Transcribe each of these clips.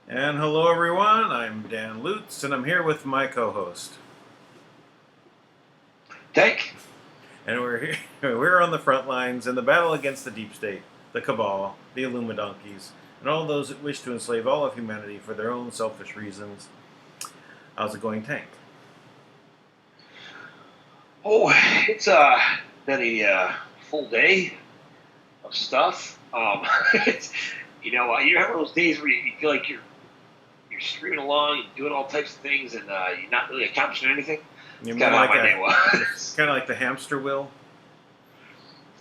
And hello everyone, I'm Dan Lutz, and I'm here with my co-host. Tank. And we're on the front lines in the battle against the deep state, the cabal, the Illuminonkeys, and all those that wish to enslave all of humanity for their own selfish reasons. How's it going, Tank? Oh, it's been a full day of stuff. It's, you remember those days where you feel like you're streaming along, you're doing all types of things, and you're not really accomplishing anything. You It's mean kind of like how my day was. kind of like the hamster wheel?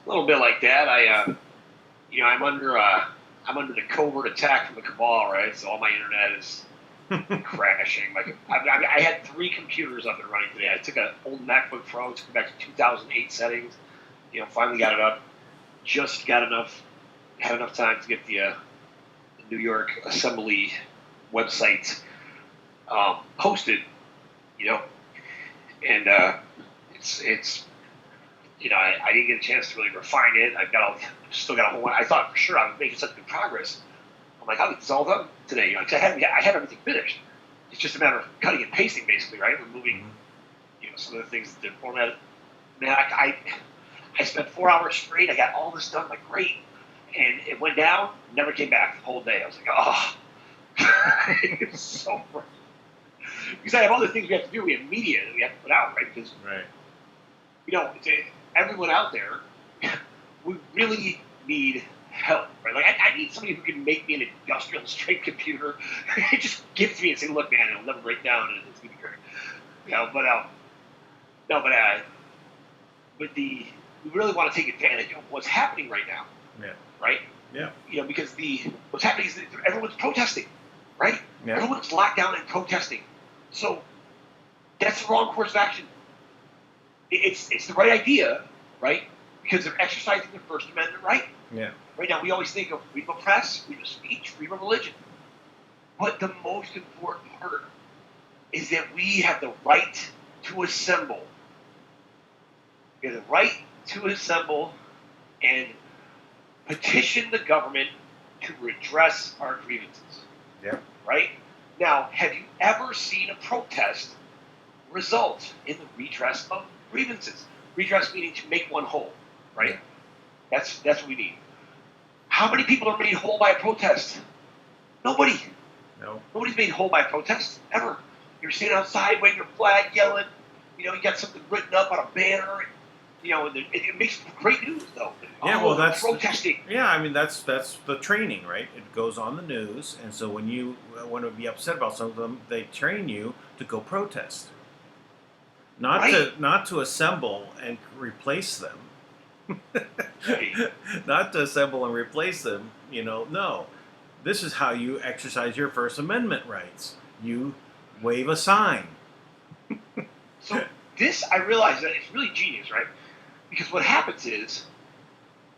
A little bit like that. I'm under the covert attack from the cabal, right? So all my internet is crashing. Like I had 3 computers up and running today. I took an old MacBook Pro, took it back to 2008 settings. Finally got it up. Just had enough time to get the New York Assembly website hosted. And it's I didn't get a chance to really refine it. Still got a whole lot. I thought for sure I was making such good progress. I'm like, I'll get this all done today. 'Cause I had everything finished. It's just a matter of cutting and pasting, basically, right? Removing, some of the things that they're formatted. Man, I spent 4 hours straight. I got all this done, like great, and it went down. Never came back the whole day. I was like, oh, it's so frustrating. Because I have other things we have to do. We have media that we have to put out, right? Because everyone out there, we really need help, right? Like I need somebody who can make me an industrial strength computer. Just give it to me and say, look, man, it'll never break down, and it's gonna be great. We really want to take advantage of what's happening right now. Yeah. Right? Yeah. Because what's happening is that everyone's protesting, right? Yeah. Everyone's locked down and protesting. So that's the wrong course of action. It's the right idea, right? Because they're exercising their First Amendment right. Yeah. Right now, we always think of freedom of press, freedom of speech, freedom of religion. But the most important part is that we have the right to assemble. We have the right to assemble and petition the government to redress our grievances. Yeah. Right? Now, have you ever seen a protest result in the redress of grievances? Redress meaning to make one whole, right? Yeah. That's what we need. How many people are made whole by a protest? Nobody. No. Nobody's made whole by a protest, ever. You're standing outside, waving your flag, yelling. You got something written up on a banner. And it makes great news, though. Yeah, well, that's protesting. Yeah, I mean that's the training, right? It goes on the news, and so when you want to be upset about something, they train you to go protest, not to assemble and replace them, Right. not to assemble and replace them. No, this is how you exercise your First Amendment rights. You wave a sign. So this, I realize that it's really genius, right? Because what happens is,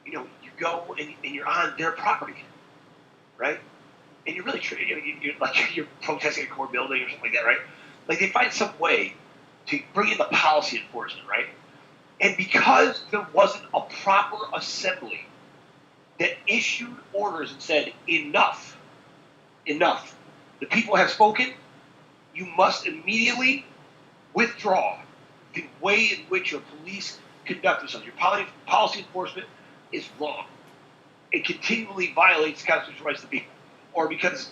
you go and you're on their property, right? And you're really you're protesting a core building or something like that, right? Like they find some way to bring in the policy enforcement, right? And because there wasn't a proper assembly that issued orders and said, enough, the people have spoken, you must immediately withdraw the way in which your police conduct themselves. Your policy enforcement is wrong. It continually violates constitutional rights of the people. Or because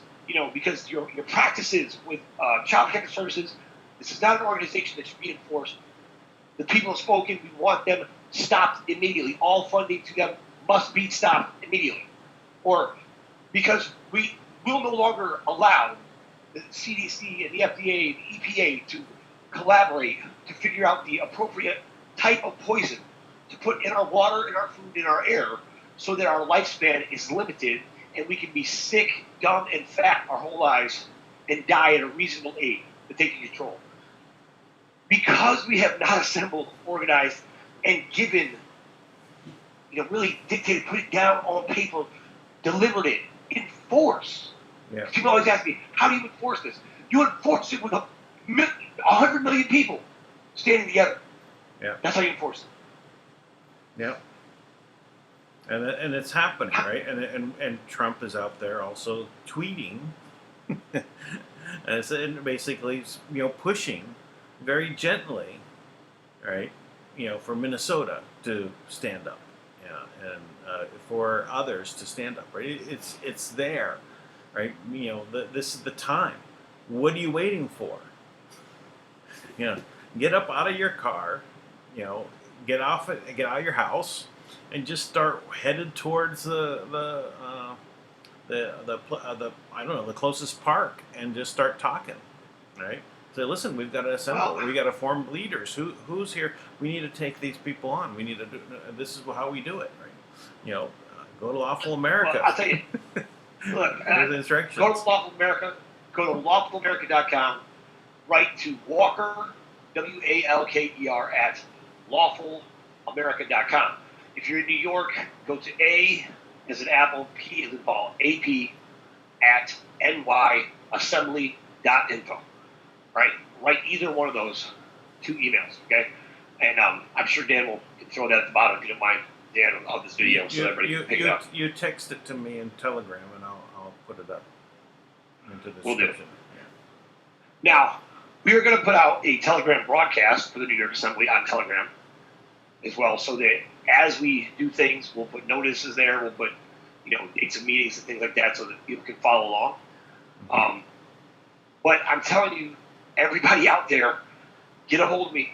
your practices with child protective services, this is not an organization that should be enforced. The people have spoken. We want them stopped immediately. All funding to them must be stopped immediately. Or because we will no longer allow the CDC and the FDA and the EPA to collaborate to figure out the appropriate type of poison to put in our water, in our food, in our air, so that our lifespan is limited and we can be sick, dumb, and fat our whole lives and die at a reasonable age to take control. Because we have not assembled, organized, and given, really dictated, put it down on paper, delivered it, enforce. Yeah. People always ask me, how do you enforce this? You enforce it with 100 million people standing together. Yeah. That's how you enforce it. Yeah. And it's happening, right? And Trump is out there also tweeting, and basically, pushing very gently, right? For Minnesota to stand up, and for others to stand up, right? It's there, right? This is the time. What are you waiting for? Get up out of your car, get out of your house, and just start headed towards the closest park, and just start talking, right? Say, listen, we've got to assemble. We got to form leaders. Who's here? We need to take these people on. We need to do. This is how we do it, right? Go to Lawful America. Well, I'll tell you. Look, There's the instructions. go to Lawful America. Go to lawfulamerica.com. Write to Walker, WALKER at lawfulamerica.com. If you're in New York, go to A as an apple, P as in Paul, AP at nyassembly.info. Right? Write either one of those two emails, okay? And I'm sure Dan can throw that at the bottom if you don't mind, Dan, of this video so everybody can pick it up. You text it to me in Telegram, and I'll put it up into the We'll do. description. Now, we are going to put out a Telegram broadcast for the New York Assembly on Telegram as well, so that as we do things, we'll put notices there, we'll put, dates of meetings and things like that so that people can follow along. But I'm telling you, everybody out there, get a hold of me.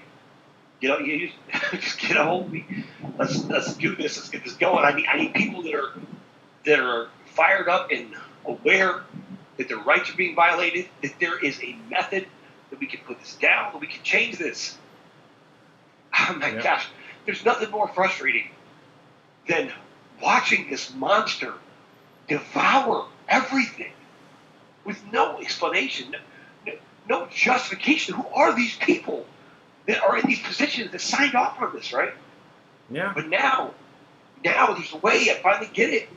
You just get a hold of me. Let's do this. Let's get this going. I need people that are fired up and aware that their rights are being violated, that there is a method that we can put this down, that we can change this. Oh my gosh, there's nothing more frustrating than watching this monster devour everything with no explanation, no justification. Who are these people that are in these positions that signed off on this, right? Yeah. But now there's a way. I finally get it.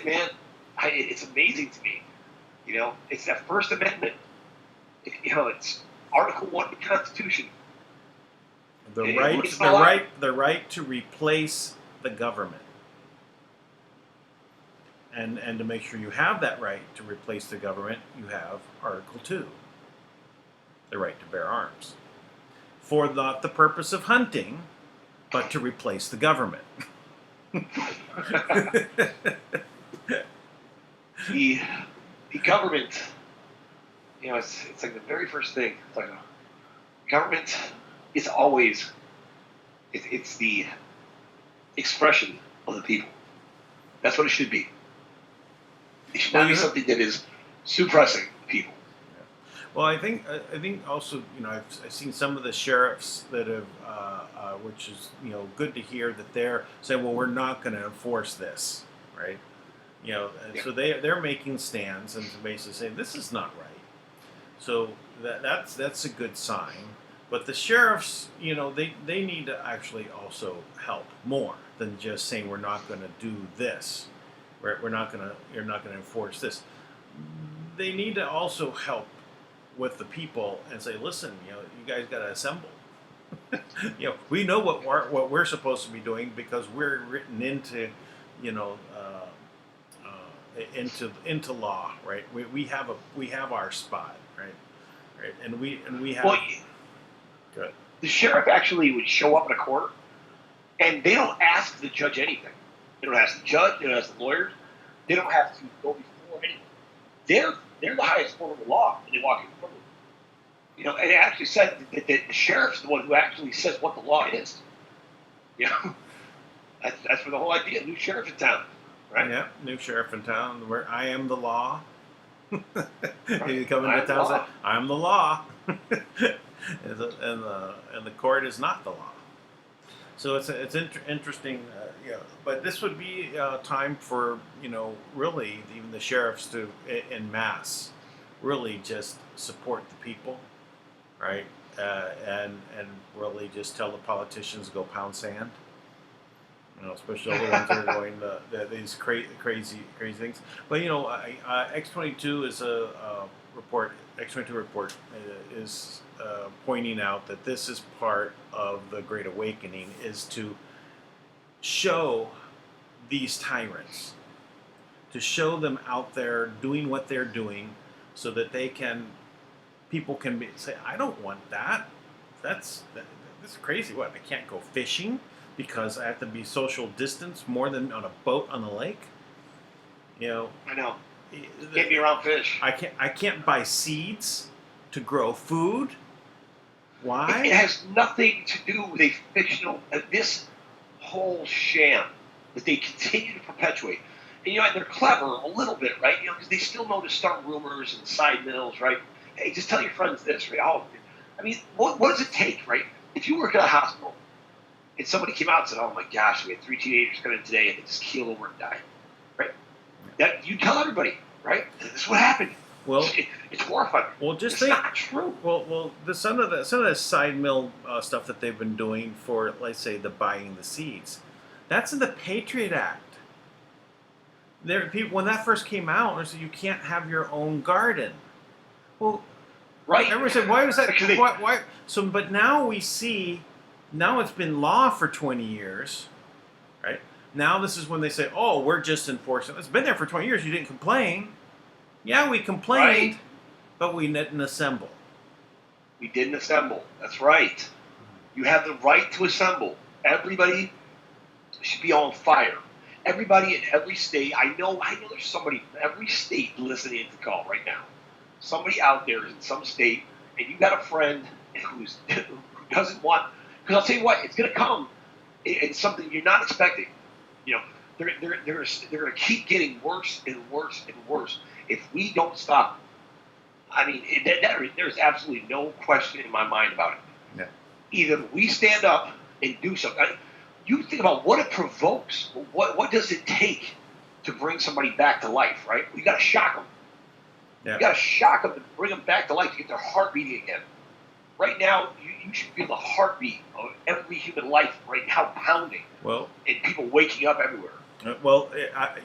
Man. It's amazing to me. It's that First Amendment. It's Article 1 of the Constitution. The right to replace the government. And to make sure you have that right to replace the government, you have Article 2, the right to bear arms. For not the purpose of hunting, but to replace the government. The government, it's like the very first thing. It's like government is always, it's the expression of the people. That's what it should be. It should not be something that is suppressing people. Well, I think also, I've seen some of the sheriffs that have, which is good to hear that they're saying, well, we're not going to enforce this, right? So they're making stands and basically saying this is not right. So that's a good sign. But the sheriffs, they need to actually also help more than just saying we're not going to do this. You're not going to enforce this. They need to also help with the people and say, listen, you guys got to assemble. We know what we're supposed to be doing because we're written into, into law, right? We have our spot, right, and we have. Well, good. The sheriff actually would show up in a court, and they don't ask the judge anything. They don't ask the judge. They don't ask the lawyers. They don't have to go before anything. They're the highest form of the law when they walk in front of them. And it actually said that the sheriff's the one who actually says what the law is. That's for the whole idea. New sheriff in town, right? Yeah, new sheriff in town. Where I am the law. You come into town and say, "I'm the law," and the court is not the law. So it's interesting, But this would be time for really even the sheriffs to en masse really just support the people, right? And really just tell the politicians to go pound sand. Especially all the ones that are going these crazy things. But X22 is a report. X22 report is pointing out that this is part of the Great Awakening, is to show these tyrants, to show them out there doing what they're doing, so that people can say, I don't want that. This is crazy. What? I can't go fishing because I have to be social distance more than on a boat on the lake. I know. Can't be around fish. I can't buy seeds to grow food. Why? It has nothing to do with a fictional. This whole sham that they continue to perpetuate. And they're clever a little bit, right? Because they still know to start rumors and side mills, right? Hey, just tell your friends this, right? What does it take, right? If you work at a hospital and somebody came out and said, "Oh my gosh, we had 3 teenagers come in today and they just keeled over and died," right? That you tell everybody, right? This is what happened. Well, it's horrifying. Well, it's not true. Well, some of the side mill stuff that they've been doing for, let's say, the buying the seeds, that's in the Patriot Act. People, when that first came out, they said you can't have your own garden. Well, right. Everyone said, why was that? Why? So, but now we see, now it's been law for 20 years, right? Now this is when they say, oh, we're just enforcing. It's been there for 20 years. You didn't complain. Yeah, we complained, right. But we didn't assemble. We didn't assemble. That's right. You have the right to assemble. Everybody should be on fire. Everybody in every state. I know there's somebody in every state listening to the call right now. Somebody out there in some state, and you got a friend who doesn't want. Because I'll tell you what, it's going to come. It's something you're not expecting. They're going to keep getting worse and worse and worse if we don't stop. I mean, there's absolutely no question in my mind about it. Yeah. Either we stand up and do something. You think about what it provokes. What does it take to bring somebody back to life, right? You got to shock them. Yeah. You got to shock them to bring them back to life to get their heart beating again. Right now, you should feel the heartbeat of every human life right now pounding. Well, and people waking up everywhere. Well,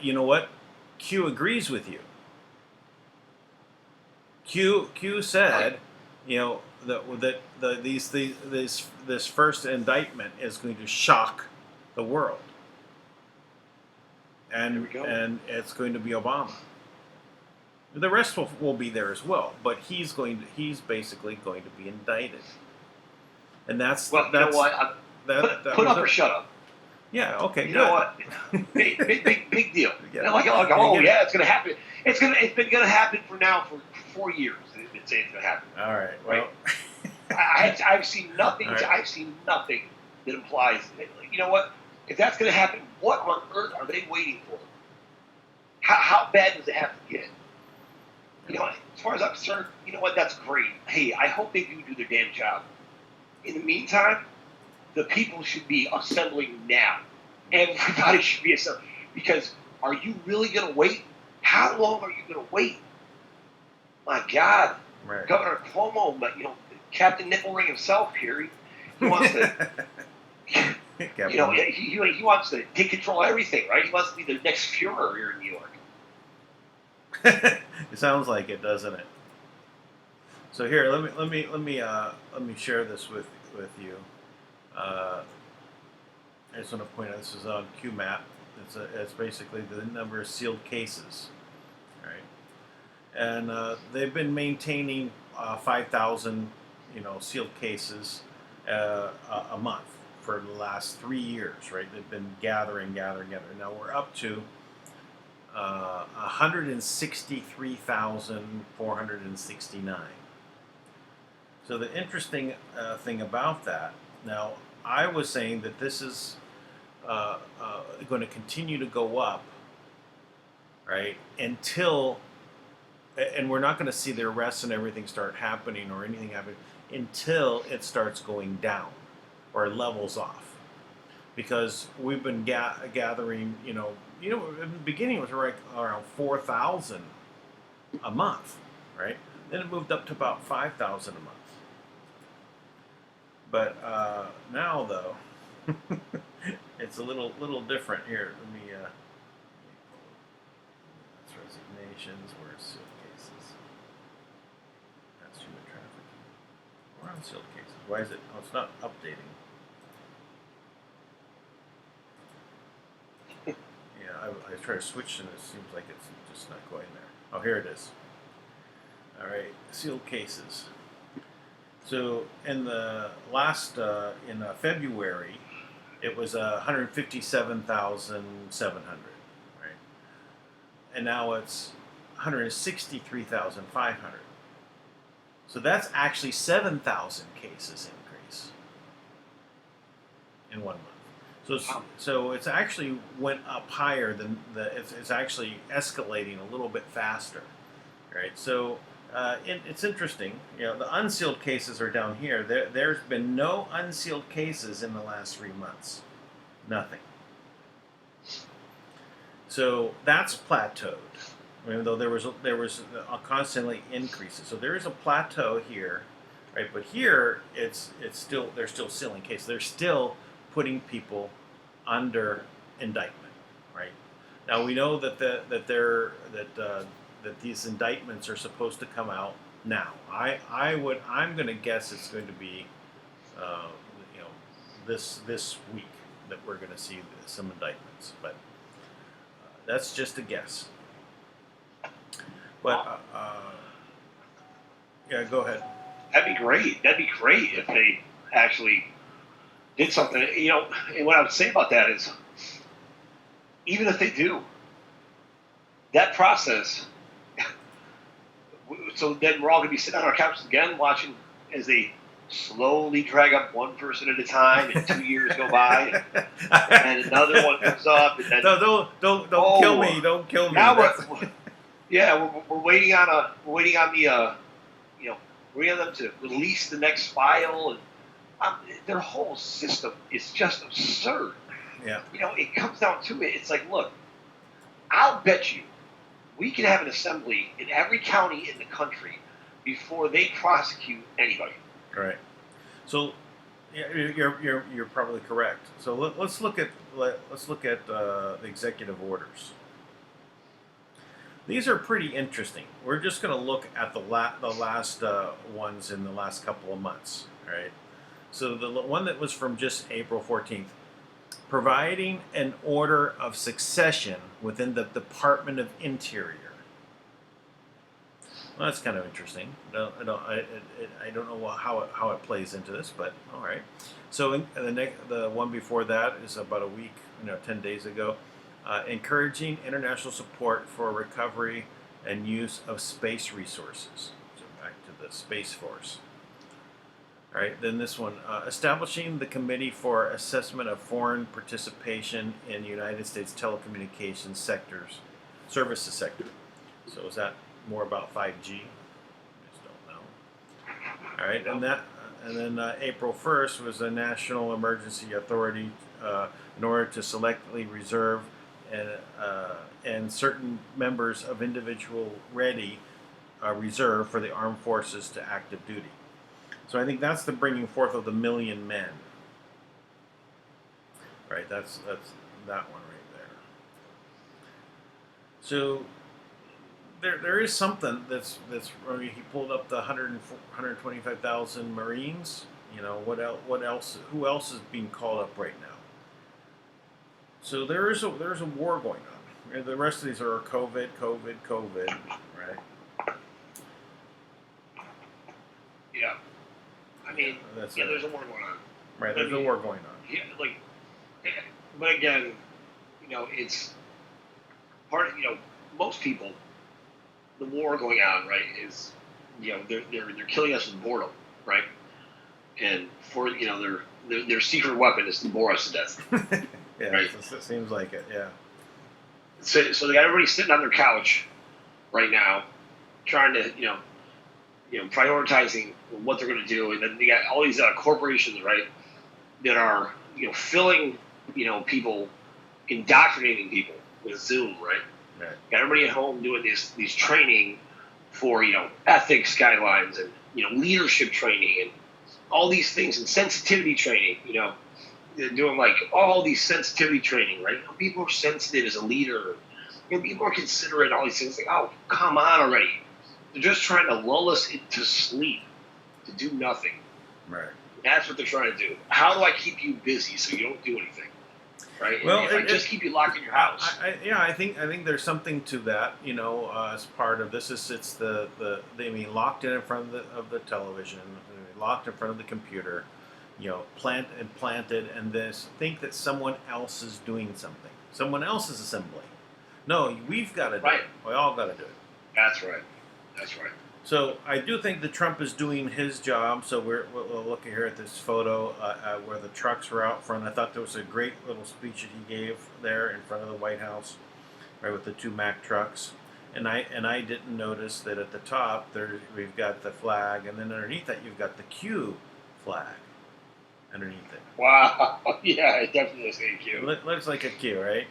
you know what? Q agrees with you. Q said, you know, that this first indictment is going to shock the world, and it's going to be Obama. The rest will be there as well, but he's basically going to be indicted, and that's you know what? Put up or shut up. Yeah. Okay. You good. know what? Big deal. Yeah. You know, yeah, it's gonna happen. It's been gonna happen for 4 years. They've been saying it's gonna happen. All right. Well, I've seen nothing. Right. I've seen nothing that implies. You know what? If that's gonna happen, what on earth are they waiting for? How bad does it have to get? You know, as far as I'm concerned, you know what? That's great. Hey, I hope they do their damn job. In the meantime, the people should be assembling now. Everybody should be assembling. Because are you really going to wait? How long are you going to wait? My God. right. Governor Cuomo, you know, Captain Nickelring himself here, he wants to, you know, he wants to take control of everything, right? He wants to be the next Fuhrer here in New York. It sounds like it, doesn't it? So here, let me share this with you. I just want to point out this is on QMAP. It's basically the number of sealed cases, right? And they've been maintaining 5,000, you know, sealed cases a month for the last 3 years, right? They've been gathering. Now we're up to 163,469. So the interesting thing about that, now I was saying that this is going to continue to go up, right, until, and we're not going to see the arrests and everything start happening or anything happen until it starts going down or levels off, because we've been gathering, you know, in the beginning it was like around 4,000 a month, right? Then it moved up to about 5,000 a month. But now, though, it's a little different here. Let me that's resignations. Where's sealed cases? That's human trafficking. We're on sealed cases. Why is it? Oh, it's not updating. I try to switch and it seems like it's just not going there. Oh, here it is. All right, sealed cases. So in the last, in February, it was 157,700, right? And now it's 163,500. So that's actually 7,000 cases increase in 1 month. So it's actually went up higher than it's actually escalating a little bit faster, right? So it's interesting. You know, the unsealed cases are down here. There's been no unsealed cases in the last 3 months, nothing. So that's plateaued, even though there was constantly increases. So there is a plateau here, right? But here they're still sealing cases. They're still putting people under indictment, right? Now we know that that these indictments are supposed to come out now. I'm going to guess it's going to be, you know, this week that we're going to see some indictments, but that's just a guess. But yeah, go ahead. That'd be great. That'd be great if they actually did something. You know, and what I would say about that is, even if they do, that process. So then we're all going to be sitting on our couches again, watching as they slowly drag up one person at a time, and 2 years go by, and another one comes up. And then, don't kill me! Don't kill me! Now we're waiting on the you know, we're waiting on them to release the next file, and their whole system is just absurd. Yeah. You know, it comes down to it. It's like, look, I'll bet you we can have an assembly in every county in the country before they prosecute anybody. Right. So, yeah, you're probably correct. So let's look at the executive orders. These are pretty interesting. We're just going to look at the last ones in the last couple of months. All right. So the one that was from just April 14th, providing an order of succession within the Department of Interior. Well, that's kind of interesting. I don't know how it plays into this, but all right. So the one before that is about a week, 10 days ago, encouraging international support for recovery and use of space resources. So back to the Space Force. All right. Then this one, establishing the Committee for Assessment of Foreign Participation in United States Telecommunications Services Sector. So is that more about 5G? I just don't know. All right, and then April 1st was a National Emergency Authority in order to selectively reserve and certain members of individual ready reserve for the armed forces to active duty. So I think that's the bringing forth of the 1 million men. Right, that's that one right there. So there is something that's he pulled up the 125,000 Marines. What else? Who else is being called up right now? So there's a war going on. The rest of these are COVID, right? Yeah. I mean, there's a war going on. Right, there's a war going on. Yeah, but again, it's part of, most people, the war going on, right, is, they're killing us with boredom, right? And for, their secret weapon is to bore us to death. Yeah, right? It seems like it, yeah. So they got everybody sitting on their couch right now, trying to, prioritizing what they're going to do, and then they got all these corporations, right, that are filling people, indoctrinating people with Zoom, right? Right. Got everybody at home doing these training for ethics guidelines and leadership training and all these things, and sensitivity training. They're doing like all these sensitivity training, right? People are sensitive as a leader. People are considerate. All these things. Like, oh, come on already. They're just trying to lull us into sleep, to do nothing. Right. That's what they're trying to do. How do I keep you busy so you don't do anything? Right. Well, I just keep you locked in your house. I think there's something to that. As part of this it's locked in front of the television, locked in front of the computer, planted, and think that someone else is doing something. Someone else is assembling. No, we've got to do it. We all got to do it. That's right. So I do think that Trump is doing his job. So we'll look here at this photo where the trucks were out front. I thought there was a great little speech that he gave there in front of the White House, right, with the 2 Mack trucks. And I didn't notice that at the top we've got the flag, and then underneath that you've got the Q flag underneath it. Wow. Yeah, it definitely looks like a Q. Looks like a Q, right?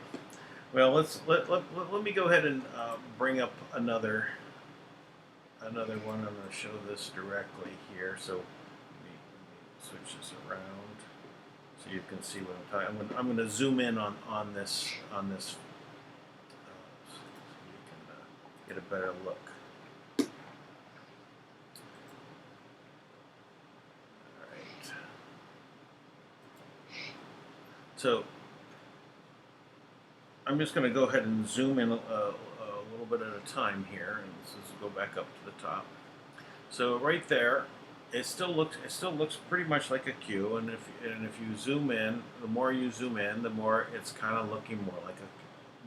Well, let me go ahead and bring up another one. I'm going to show this directly here. So let me switch this around so you can see what I'm talking. I'm going to zoom in on this so you can get a better look. All right. So I'm just going to go ahead and zoom in a little bit at a time here, and let's go back up to the top. So right there, it still looks pretty much like a Q, and if you zoom in, the more you zoom in, the more it's kind of looking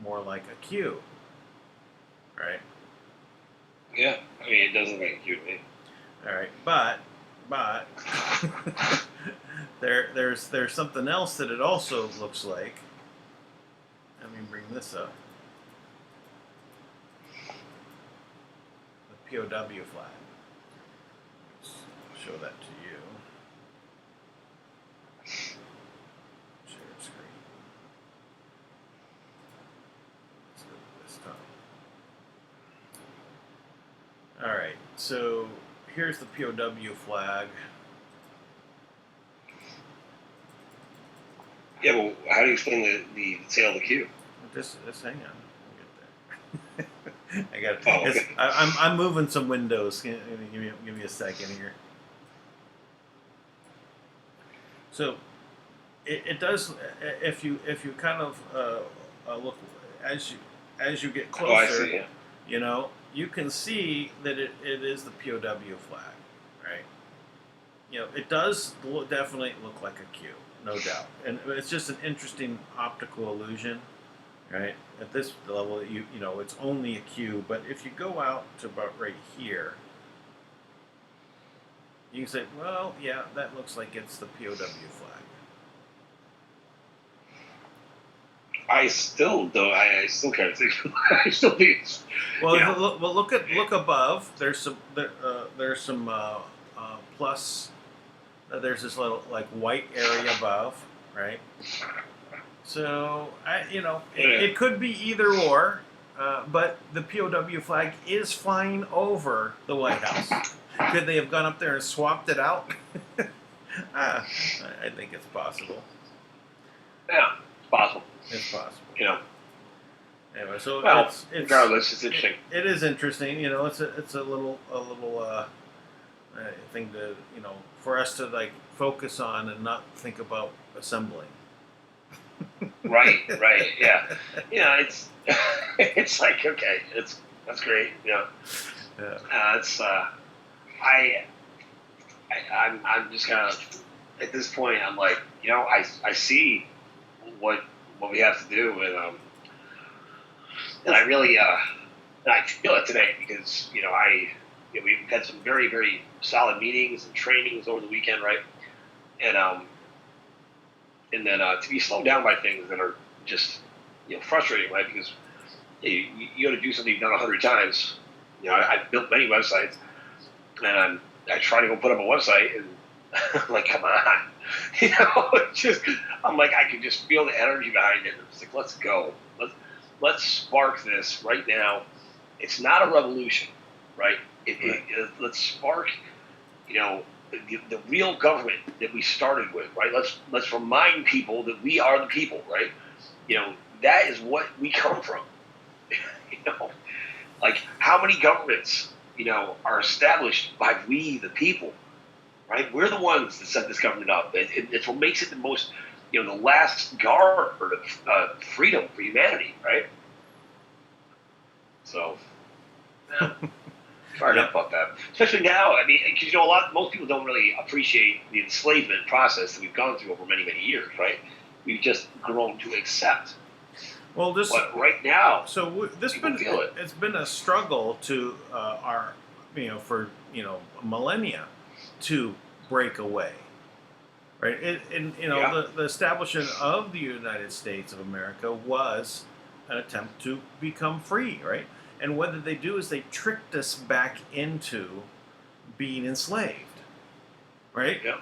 more like a Q, right? Yeah, I mean it does look like a Q to me. All right, but there's something else that it also looks like. Let me bring this up. The POW flag. Let's show that to you. Share screen. Let's go to this right. So here's the POW flag. Yeah, well, how do you explain the sale of the queue? Just hang on. We'll get there. I got. Oh, okay. I'm moving some windows. Give me a second here. So it does. If you kind of look as you get closer, I see. Yeah. you know, you can see that it is the POW flag, right? You know, it does definitely look like a Q, no doubt, and it's just an interesting optical illusion, right? At this level, you know, it's only a Q, but if you go out to about right here, you can say, well, yeah, that looks like it's the POW flag. I still don't. I still can't think. I still think it's. Well, You know, look above. There's some plus. There's this little like white area above, right? So it could be either or, but the POW flag is flying over the White House. Could they have gone up there and swapped it out? I think it's possible. yeah, it's possible. It's possible. You know. Anyway, so Well, it's regardless, it's interesting. It is interesting. You know, it's a little thing to for us to like focus on and not think about assembling. Right, yeah. It's it's like okay, that's great. Yeah. It's I'm just kind of at this point. I'm like, I see what we have to do, and I really and I feel it today because we've had some very, very solid meetings and trainings over the weekend, right? And then to be slowed down by things that are just frustrating, right? Because you got to do something you've done 100 times. I've built many websites, and I try to go put up a website, and I'm like, come on, it's just I'm like I can just feel the energy behind it. It's like let's go, let's spark this right now. It's not a revolution, right? Let's spark, the real government that we started with, right? Let's remind people that we are the people, right? That is what we come from. Like how many governments, are established by we the people, right? We're the ones that set this government up. It's what makes it the most, the last guard of freedom for humanity, right? So, fired up about that. Especially now, I mean, because most people don't really appreciate the enslavement process that we've gone through over many, many years, right? We've just grown to accept. Well, but right now, so it's been a struggle to for millennia to break away, right? The establishment of the United States of America was an attempt to become free, right? And what did they do is they tricked us back into being enslaved, right? Yeah.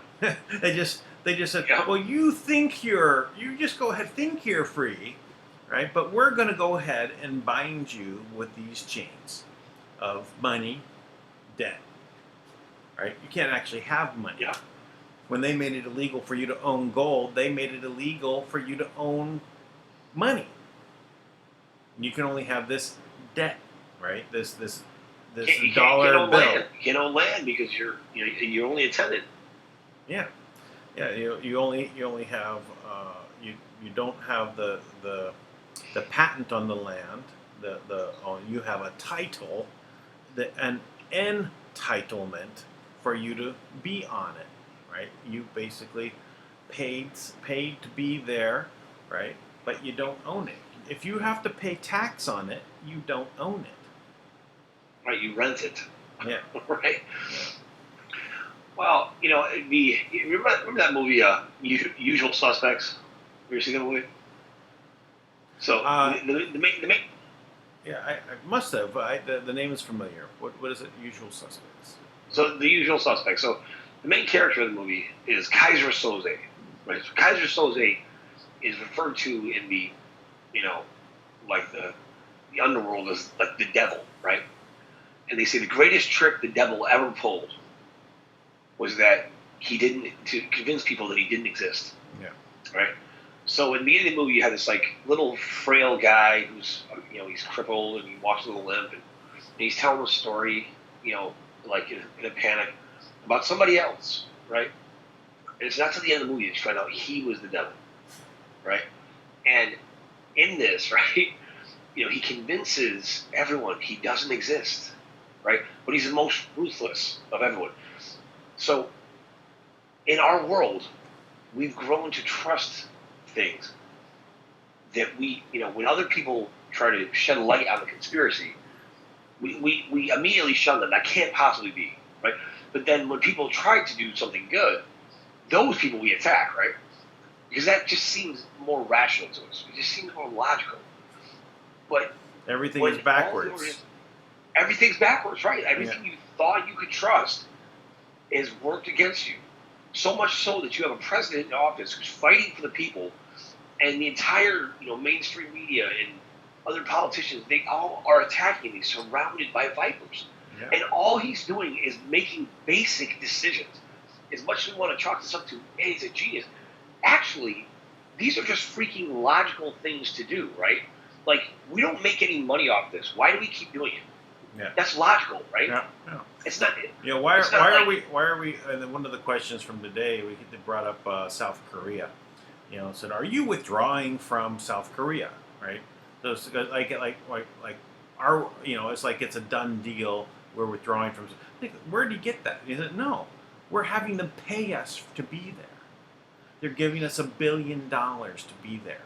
they just said, well, you just go ahead, think you're free, right? But we're going to go ahead and bind you with these chains of money, debt, right? You can't actually have money. Yeah. When they made it illegal for you to own gold, they made it illegal for you to own money. You can only have this debt, right? This dollar bill. You can't own land because you're only a tenant. Yeah. You only have you don't have the patent on the land. You have a title, an entitlement for you to be on it, right? You basically paid to be there, right? But you don't own it. If you have to pay tax on it, you don't own it. Right, you rent it. Yeah. Right. Yeah. Well, remember that movie, Usual Suspects? You ever seen that movie? So the main. Yeah, I must have. The name is familiar. What is it? Usual Suspects. So the Usual Suspects. So the main character of the movie is Kaiser Soze. Right. So Kaiser Soze is referred to in the, like the underworld as like the devil, right? And they say the greatest trick the devil ever pulled was that he didn't, to convince people that he didn't exist. Yeah. Right? So in the beginning of the movie, you have this like little frail guy who's, he's crippled and he walks with a limp, and he's telling a story, like in a panic about somebody else, right? And it's not to the end of the movie that you find out he was the devil, right? And in this, right, he convinces everyone he doesn't exist, right? But he's the most ruthless of everyone. So in our world, we've grown to trust things that we, when other people try to shed light on the conspiracy, we immediately shun them. That can't possibly be, right? But then when people try to do something good, those people we attack, right? Because that just seems more rational to us. It just seems more logical. But everything is backwards. Everything's backwards, right? Everything you thought you could trust is worked against you. So much so that you have a president in office who's fighting for the people, and the entire mainstream media and other politicians, they all are attacking these, surrounded by vipers. Yeah. And all he's doing is making basic decisions. As much as we want to chalk this up to, hey, he's a genius, actually, these are just freaking logical things to do, right? Like, we don't make any money off this. Why do we keep doing it? Yeah. That's logical, right? Yeah. Yeah. It's not. Why are we? And then one of the questions from today, they brought up South Korea. Said, are you withdrawing from South Korea? Right? So it's like our, it's like it's a done deal. We're withdrawing from. Like, where do you get that? He said, no, we're having them pay us to be there. They're giving us $1 billion to be there.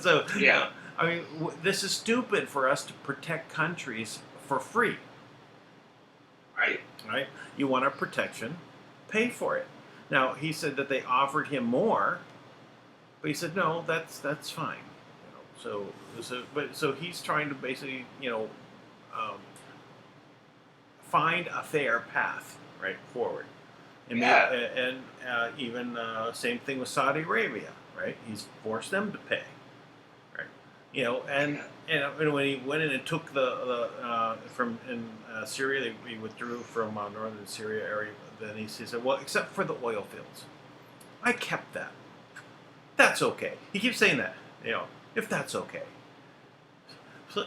So yeah. I mean, this is stupid for us to protect countries for free. Right. Right? You want our protection, pay for it. Now, he said that they offered him more, but he said, no, that's fine. So he's trying to basically, find a fair path, right, forward. And even same thing with Saudi Arabia, right? He's forced them to pay. And when he went in and took from Syria, he withdrew from northern Syria area. Then he said, well, except for the oil fields, I kept that. That's okay. He keeps saying that. If that's okay. So,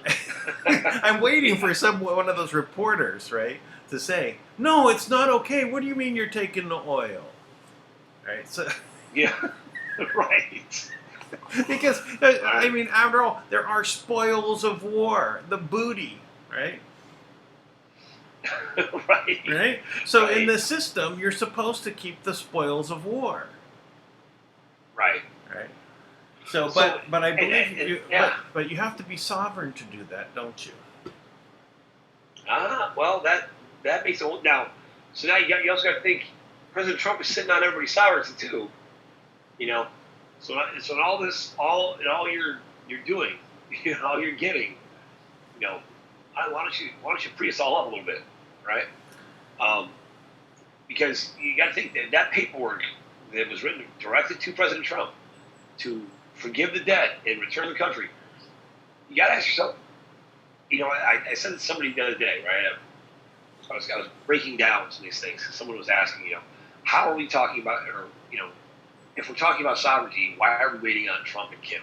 I'm waiting for one of those reporters, right, to say, no, it's not okay. What do you mean you're taking the oil? Right. So. Yeah. Right. Because, I mean, after all, there are spoils of war, the booty, right? Right. Right? So in the system, you're supposed to keep the spoils of war. Right. Right. So but I believe but you have to be sovereign to do that, don't you? Well, that makes it now. So now you also got to think President Trump is sitting on everybody's sovereignty too. So in all you're doing, all you're getting, why don't you free us all up a little bit, right? Because you got to think that paperwork that was written directed to President Trump to forgive the debt and return the country, you got to ask yourself. I said to somebody the other day, right? I was breaking down some of these things. Someone was asking, how are we talking about, or if we're talking about sovereignty, why are we waiting on Trump and Kim?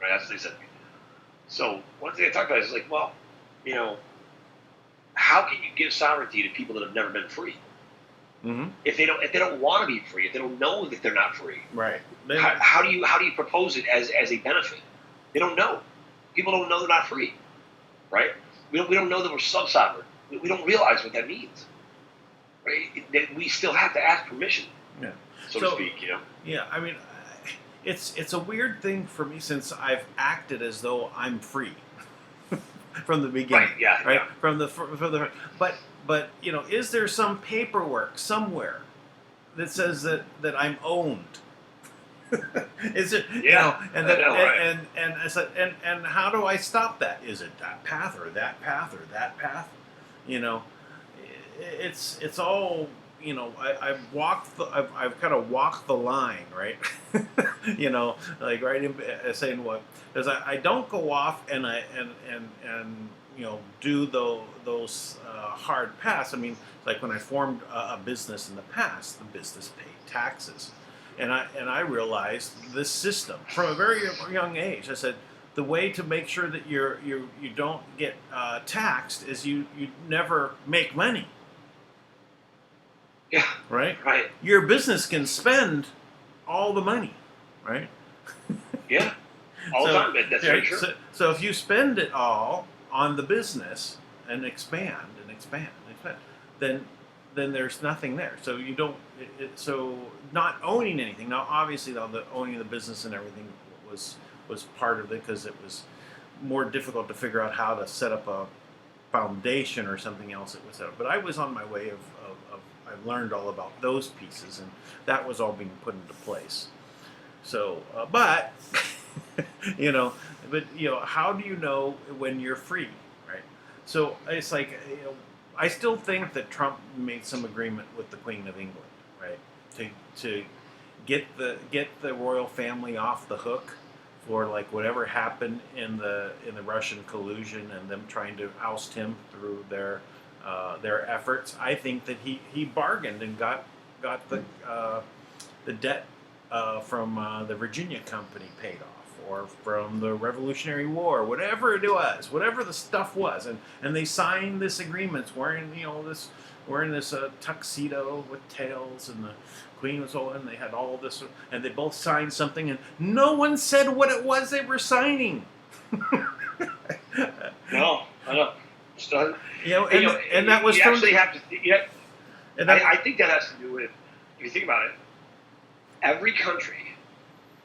Right? That's what they said to me. So one thing I talked about is like, well, how can you give sovereignty to people that have never been free? Mm-hmm. If they don't want to be free, if they don't know that they're not free, right? How do you propose it as a benefit? They don't know. People don't know they're not free, right? We don't know that we're sub-sovereign. We don't realize what that means, right? That we still have to ask permission. Yeah. So to speak, Yeah, I mean, it's a weird thing for me since I've acted as though I'm free from the beginning. Right. Yeah. Right. Yeah. But is there some paperwork somewhere that says that I'm owned? Is it? Yeah. And I said, and how do I stop that? Is it that path or that path or that path? It's all. I've kind of walked the line, right? like right in saying what, because I don't go off and do those hard pass. I mean, like when I formed a business in the past, the business paid taxes, and I realized this system from a very young age. I said the way to make sure that you don't get taxed is you never make money. Yeah. Right. Right. Your business can spend all the money, right? Yeah. All the time. That's very true. So if you spend it all on the business and expand, then there's nothing there. So you don't. So not owning anything. Now, obviously, the owning the business and everything was part of it because it was more difficult to figure out how to set up a foundation or something else that was set up. But I was on my way of I learned all about those pieces, and that was all being put into place. So, but how do you know when you're free, right? So it's like, I still think that Trump made some agreement with the Queen of England, right, to get the royal family off the hook for like whatever happened in the Russian collusion and them trying to oust him through their efforts. I think that he bargained and got the debt from the Virginia Company paid off, or from the Revolutionary War, whatever it was, whatever the stuff was, and they signed this agreement wearing this tuxedo with tails, and the Queen was all, and they had all this, and they both signed something, and no one said what it was they were signing. No, I know. So, and that was you actually have to. I think that has to do with, if you think about it, every country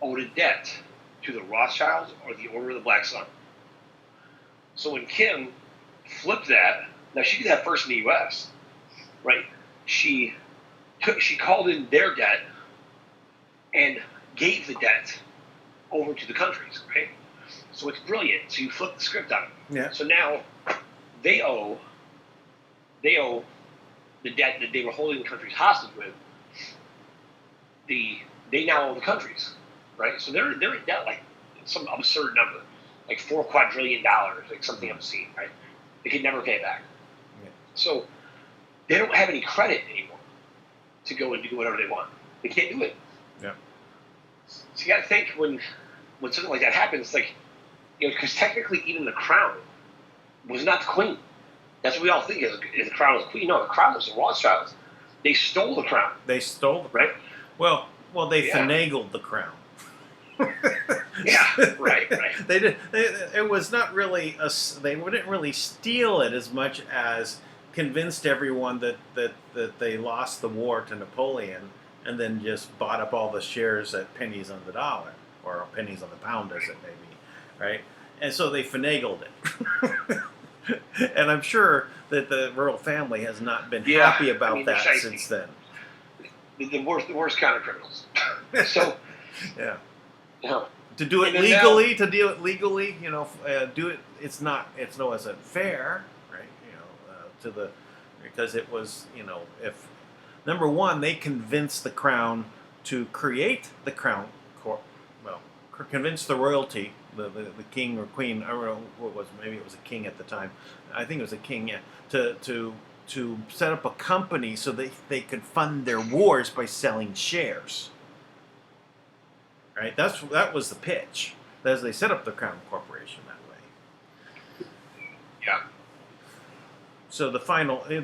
owed a debt to the Rothschilds or the Order of the Black Sun. So when Kim flipped that, now she did that first in the U.S., right? She called in their debt and gave the debt over to the countries, right? So it's brilliant. So you flip the script on it. Yeah. So now they owe the debt that they were holding the countries hostage with. They now owe the countries, right? So they're in debt like some absurd number, like $4 quadrillion, like something obscene, right? They could never pay it back. Yeah. So they don't have any credit anymore to go and do whatever they want. They can't do it. Yeah. So you got to think when something like that happens, like, because technically even the crown was not the Queen. That's what we all think is the crown was the Queen. No, the crown was the Rothschilds. They stole the crown. They stole the crown. Right? Well, they finagled the crown. Yeah, right. They did. It was not really they wouldn't really steal it as much as convinced everyone that they lost the war to Napoleon, and then just bought up all the shares at pennies on the dollar, or pennies on the pound, as it may be, right? And so they finagled it. And I'm sure that the royal family has not been happy about that since then. The worst kind of criminals. So, yeah. Yeah. To do it legally, do it. It's no isn't fair, right? Because it was, if number one, they convinced the crown to create the crown, convince the royalty, the king or queen. I don't know what it was. Maybe it was a king at the time. I think it was a king. Yeah. To set up a company so they could fund their wars by selling shares. Right. That was the pitch. As they set up the Crown Corporation that way. Yeah. So the final, I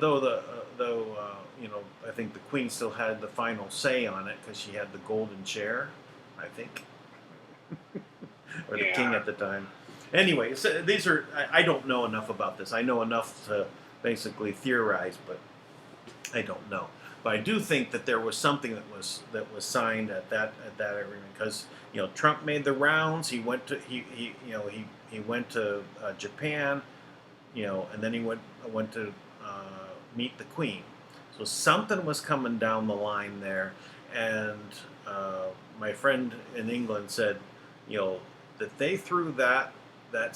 think the Queen still had the final say on it because she had the golden chair, I think, or the king at the time. Anyway, so these are. I don't know enough about this. I know enough to basically theorize, but I don't know. But I do think that there was something that was signed at that agreement because Trump made the rounds. He went to he went to Japan, and then he went to meet the Queen. So something was coming down the line there, and my friend in England said, that they threw that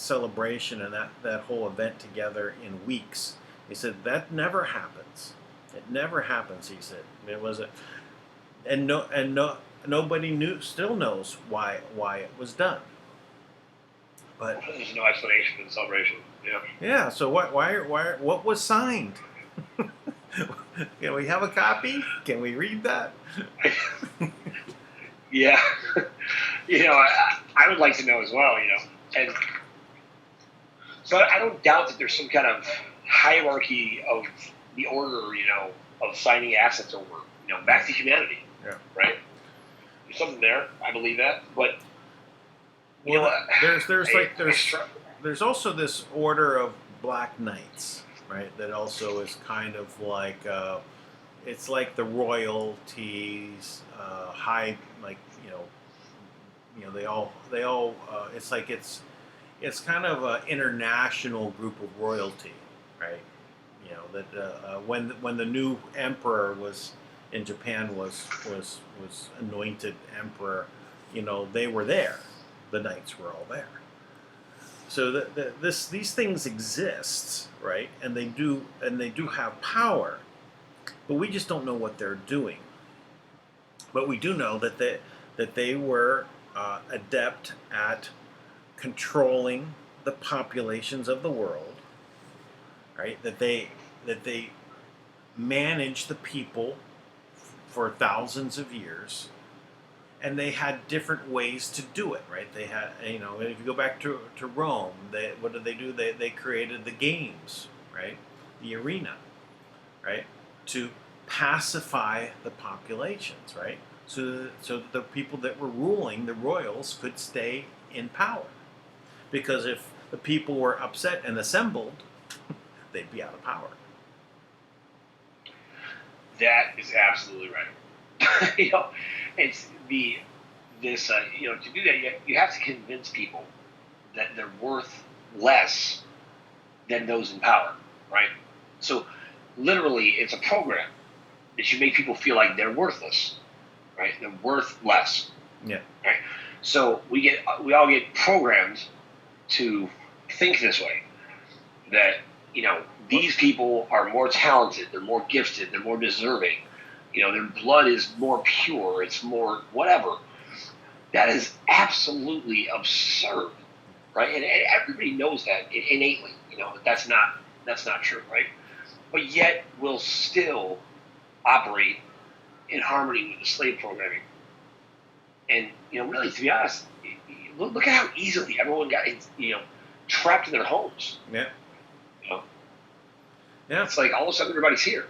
celebration and that whole event together in weeks. He said that never happens. It never happens, he said. It was nobody still knows why it was done. But there's no explanation for the celebration. Yeah. yeah, so what was signed? Can we have a copy? Can we read that? Yeah. I would like to know as well. And so I don't doubt that there's some kind of hierarchy of the order, of signing assets over, back to humanity. Yeah. Right. There's something there. I believe that, but. There's also this order of Black Knights, right? That also is kind of like it's like the royalties, high, like they all it's like it's kind of an international group of royalty, right? That when the new emperor was in Japan was anointed emperor, they were there. The knights were all there. So these things exist, right? And they do have power, but we just don't know what they're doing. But we do know that they were adept at controlling the populations of the world, right? That they managed the people for thousands of years. And they had different ways to do it, right? They had, if you go back to Rome, what did they do? They created the games, right? The arena, right? To pacify the populations, right? So the people that were ruling, the royals, could stay in power. Because if the people were upset and assembled, they'd be out of power. That is absolutely right. It's to do that you have to convince people that they're worth less than those in power, right? So literally, it's a program that should make people feel like they're worthless, right? They're worth less. Yeah. Right. So we all get programmed to think this way, that these people are more talented, they're more gifted, they're more deserving. Their blood is more pure, it's more whatever. That is absolutely absurd, right? And everybody knows that innately, that's not true, right? But yet we'll still operate in harmony with the slave programming. And, really, to be honest, look at how easily everyone got, trapped in their homes. Yeah. Yeah. It's like all of a sudden everybody's here.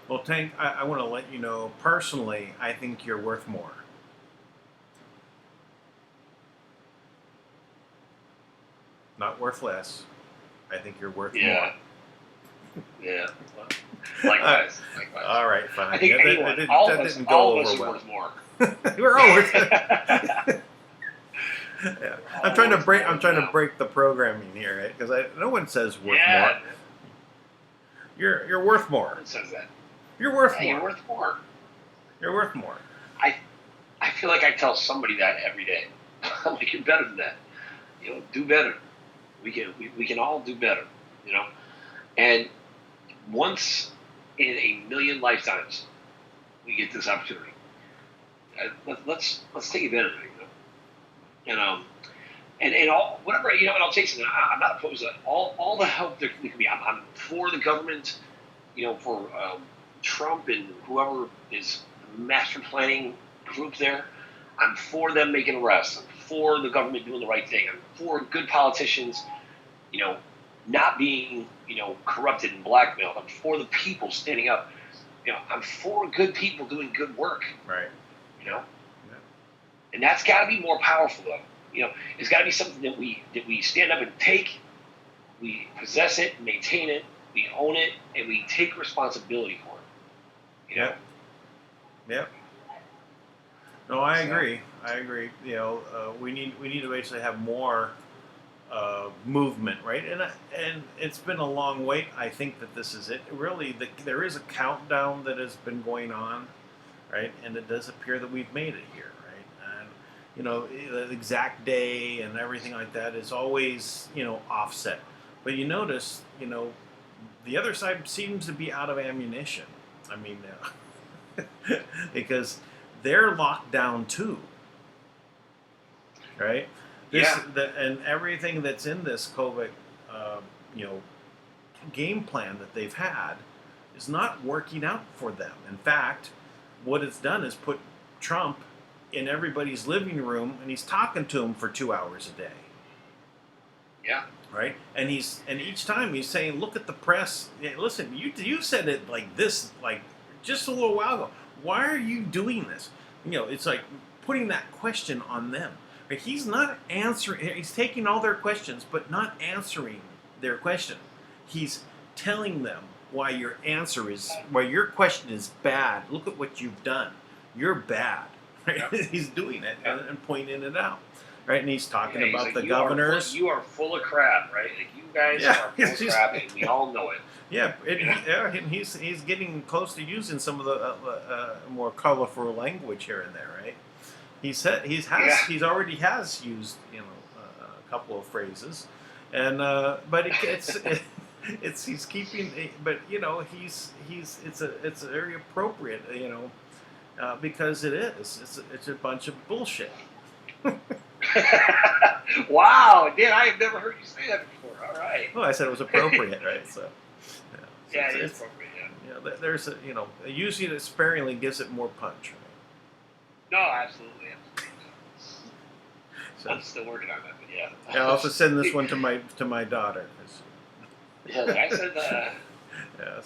Well, Tank, I want to let you know, personally, I think you're worth more. Not worth less. I think you're worth more. Yeah. Well, likewise. All right, fine. I think all of us are worth more. We're all worth it. Yeah. I'm trying to break the programming here, right? Because no one says worth more. You're worth more. No one says that. You're worth more. You're worth more. You're worth more. I feel like I tell somebody that every day. I'm like, you're better than that. Do better. We can all do better. And once in a million lifetimes, we get this opportunity. Let's take advantage of it. And all whatever and I'll take something. I'm not opposed to all the help there can be. I'm for the government. For Trump and whoever is the master planning group there. I'm for them making arrests. I'm for the government doing the right thing. I'm for good politicians, not being, corrupted and blackmailed. I'm for the people standing up. I'm for good people doing good work. Right. Yeah. And that's got to be more powerful, though. It's got to be something that we stand up and take. We possess it, maintain it, we own it, and we take responsibility for it. Yeah. No, I agree. We need to basically have more movement, right? And it's been a long wait. I think that this is it. Really, there is a countdown that has been going on, right? And it does appear that we've made it here, right? And the exact day and everything like that is always offset. But you notice, the other side seems to be out of ammunition. I mean, because they're locked down too, right? And everything that's in this COVID, you know, game plan that they've had is not working out for them. In fact, what it's done is put Trump in everybody's living room, and he's talking to them for 2 hours a day. Yeah. Right. And each time he's saying, "Look at the press. Yeah, listen, you said it like this, like just a little while ago. Why are you doing this?" You know, it's like putting that question on them. Right? He's not answering. He's taking all their questions, but not answering their question. He's telling them why your question is bad. Look at what you've done. You're bad. Right? Yep. He's doing it and pointing it out. Right? And he's talking about like, the governors. You are full of crap, right? Like, you guys are full of crap, and we all know it. Yeah, and he's getting close to using some of the more colorful language here and there, right? He's already has used a couple of phrases, and but he's keeping, but it's very appropriate, because it's a bunch of bullshit. Wow, Dan, I have never heard you say that before. All right. Well, I said it was appropriate, right? So. Yeah, it is appropriate. Yeah. There's using it sparingly gives it more punch. Right? No, absolutely. So, I'm still working on that, but yeah. I'll also send this one to my daughter. Yeah, I said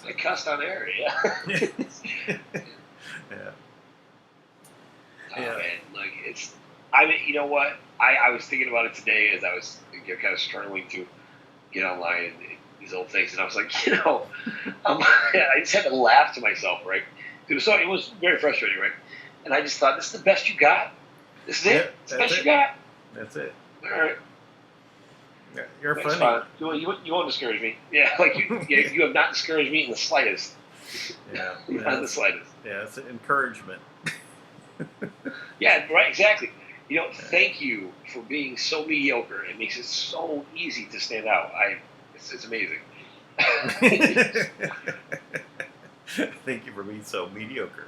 I cussed on air. Yeah. Yeah. Oh man, like it's. I mean, you know what? I was thinking about it today as I was kind of struggling to get online and these old things, and I was like, I just had to laugh to myself, right? It was very frustrating, right? And I just thought, this is the best you got. This is it. It's the best you got. That's it. All right. Yeah, you're That's funny. Fine. You won't discourage me. Yeah, like you have not discouraged me in the slightest. Yeah. Not in the slightest. Yeah, it's an encouragement. Yeah, right. Exactly. Thank you for being so mediocre. It makes it so easy to stand out. It's amazing. Thank you for being so mediocre.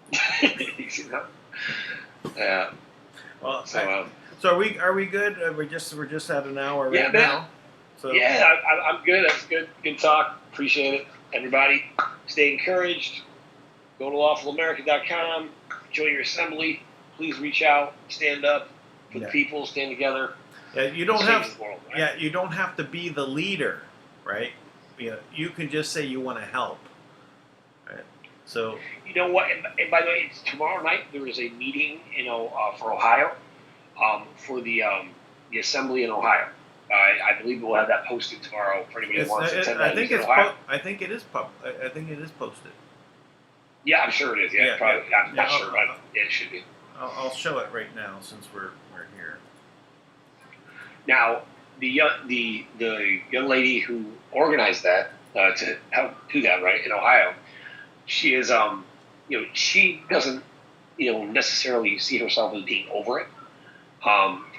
Yeah. Yeah. Well, so are we good? We're just at an hour right now. So yeah, I'm good. That's good. Good talk. Appreciate it. Everybody, stay encouraged. Go to lawfulamerica.com. Join your assembly. Please reach out. Stand up for the people. Stand together. Yeah, you don't have. World, right? Yeah, you don't have to be the leader, right? You can just say you want to help. Right. So. You know what? And by the way, it's tomorrow night. There is a meeting, for Ohio, for the assembly in Ohio. I believe we'll have that posted tomorrow for anybody who wants to attend that. I think it is posted. Yeah, I'm sure it is. Yeah, probably. I'm not sure, but it should be. I'll show it right now since we're here. Now, the young lady who organized that to help do that, right, in Ohio, she is she doesn't necessarily see herself as being over it.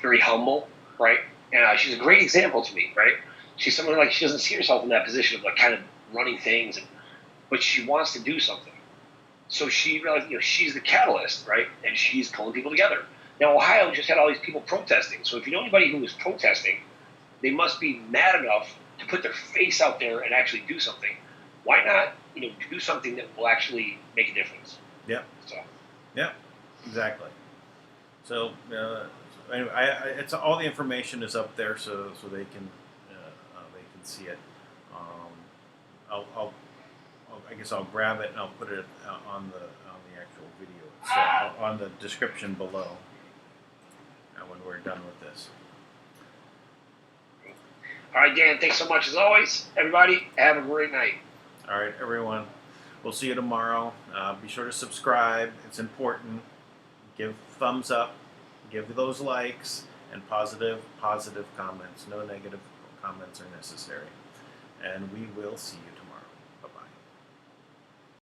Very humble, right, and she's a great example to me, right. She's someone like she doesn't see herself in that position of like kind of running things, but she wants to do something. So she realized, she's the catalyst, right? And she's pulling people together. Now, Ohio just had all these people protesting. So if you know anybody who is protesting, they must be mad enough to put their face out there and actually do something. Why not, do something that will actually make a difference? Yeah. So. Yeah, exactly. So anyway, it's all the information is up there, so they can see it. I guess I'll grab it and I'll put it on the actual video itself, on the description below when we're done with this. All right, Dan, thanks so much as always. Everybody, have a great night. All right, everyone. We'll see you tomorrow. Be sure to subscribe. It's important. Give thumbs up. Give those likes and positive comments. No negative comments are necessary. And we will see you